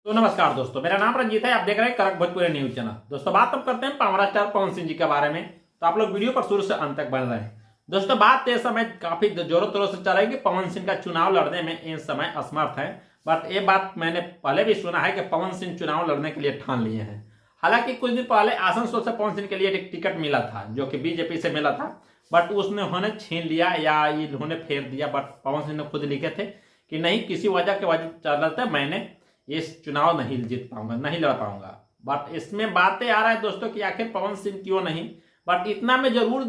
तो नमस्कार दोस्तों, मेरा नाम रंजीत है। आप देख रहे हैं कड़क भोजपुरी न्यूज चैनल। दोस्तों, बात हम करते हैं पावर स्टार पवन सिंह जी के बारे में, तो आप लोग वीडियो पर शुरू से अंत तक बन रहे हैं। दोस्तों, बात इस समय काफी जोरों तोरों से चल रही है कि पवन सिंह का चुनाव लड़ने में इस समय असमर्थ है। बट ये बात मैंने पहले भी सुना है कि पवन सिंह चुनाव लड़ने के लिए ठान लिए हैं। हालांकि कुछ दिन पहले आसनसोल से पवन सिंह के लिए एक टिकट मिला था, जो कि बीजेपी से मिला था, बट उसने उन्होंने छीन लिया या इन्होंने फेर दिया। बट पवन सिंह ने खुद लिखे थे कि नहीं, किसी वजह के वजह चलते मैंने ये चुनाव नहीं जीत पाऊंगा, नहीं लड़ पाऊंगा। बट इसमें बातें आ रहा है दोस्तों कि आखिर पवन सिंह क्यों नहीं। बट इतना में जरूर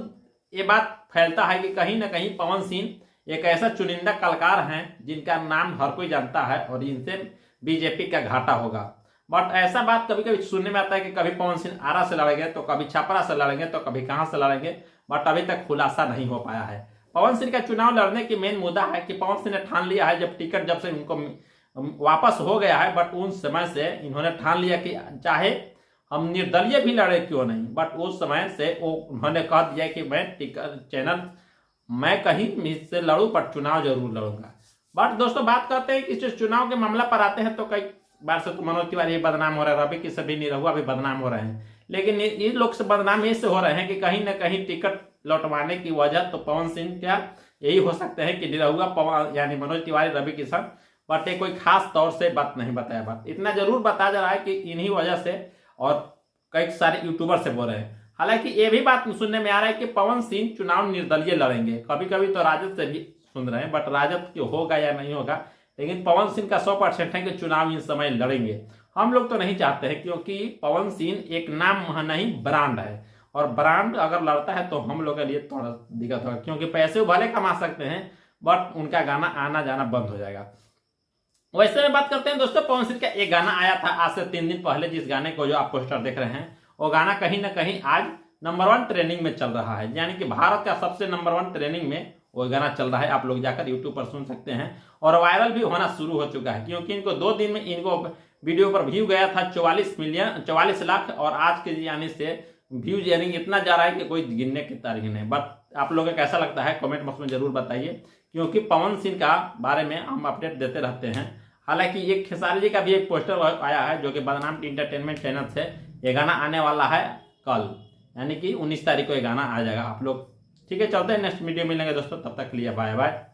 ये बात फैलता है कि कहीं ना कहीं पवन सिंह एक ऐसा चुनिंदा कलाकार हैं जिनका नाम हर कोई जानता है और इनसे बीजेपी का घाटा होगा। बट ऐसा बात कभी कभी सुनने में आता है कि कभी पवन सिंह आरा से लड़ेंगे, तो कभी छपरा से लड़ेंगे, तो कभी कहां से लड़ेंगे। बट अभी तक खुलासा नहीं हो पाया है। पवन सिंह का चुनाव लड़ने की मेन मुद्दा है कि पवन सिंह ने ठान लिया है, जब टिकट जब से उनको वापस हो गया है, बट उन समय से इन्होंने ठान लिया कि चाहे हम निर्दलीय भी लड़े क्यों नहीं। बट उस समय से वो उन्होंने कह दिया कि मैं टिकट चैनल मैं कहीं से लड़ूं पर चुनाव जरूर लड़ूंगा। बट दोस्तों, बात करते हैं कि चुनाव के मामला पर आते हैं तो कई बार से तो मनोज तिवारी बदनाम हो रहा है, रवि किशन भी निरहुआ भी बदनाम हो रहे हैं। लेकिन ये लोग से बदनाम इससे हो रहे हैं कि कहीं ना कहीं टिकट लौटवाने की वजह तो पवन सिंह क्या यही हो सकते हैं कि निरहुआ पवन यानी मनोज तिवारी रवि किशन, बट कोई खास तौर से बात नहीं बताया। बात इतना जरूर बताया जा रहा है कि इन्हीं वजह से और कई सारे यूट्यूबर से बोल रहे हैं। हालांकि ये भी बात सुनने में आ रहा है कि पवन सिंह चुनाव निर्दलीय लड़ेंगे। कभी कभी तो राजद से भी सुन रहे हैं, बट राजद क्यों होगा या नहीं होगा, लेकिन पवन सिंह का 100% है कि चुनाव इस समय लड़ेंगे। हम लोग तो नहीं चाहते हैं, क्योंकि पवन सिंह एक नाम नहीं ब्रांड है, और ब्रांड अगर लड़ता है तो हम लोग के लिए थोड़ा दिक्कत होगा, क्योंकि पैसे भले कमा सकते हैं बट उनका गाना आना जाना बंद हो जाएगा। वैसे में बात करते हैं दोस्तों, पवन सिंह का एक गाना आया था आज से 3 दिन पहले, जिस गाने को जो आप पोस्टर देख रहे हैं, वो गाना कहीं ना कहीं आज नंबर 1 ट्रेनिंग में चल रहा है। यानी कि भारत का सबसे नंबर 1 ट्रेनिंग में वो गाना चल रहा है। आप लोग जाकर यूट्यूब पर सुन सकते हैं, और वायरल भी होना शुरू हो चुका है, क्योंकि इनको 2 दिन में इनको वीडियो पर व्यू गया था 44 लाख, और आज के यानी से व्यूज यानी इतना जा रहा है कि कोई गिनने की तारीख नहीं। बट आप लोगों को कैसा लगता है कमेंट बॉक्स में जरूर बताइए, क्योंकि पवन सिंह का बारे में हम अपडेट देते रहते हैं। हालांकि एक खेसारी जी का भी एक पोस्टर आया है, जो कि बदनाम इंटरटेनमेंट चैनल से ये गाना आने वाला है कल, यानी कि 19 तारीख को ये गाना आ जाएगा। आप लोग ठीक है, चलते हैं नेक्स्ट वीडियो मिलेंगे दोस्तों, तब तक के लिए बाय बाय।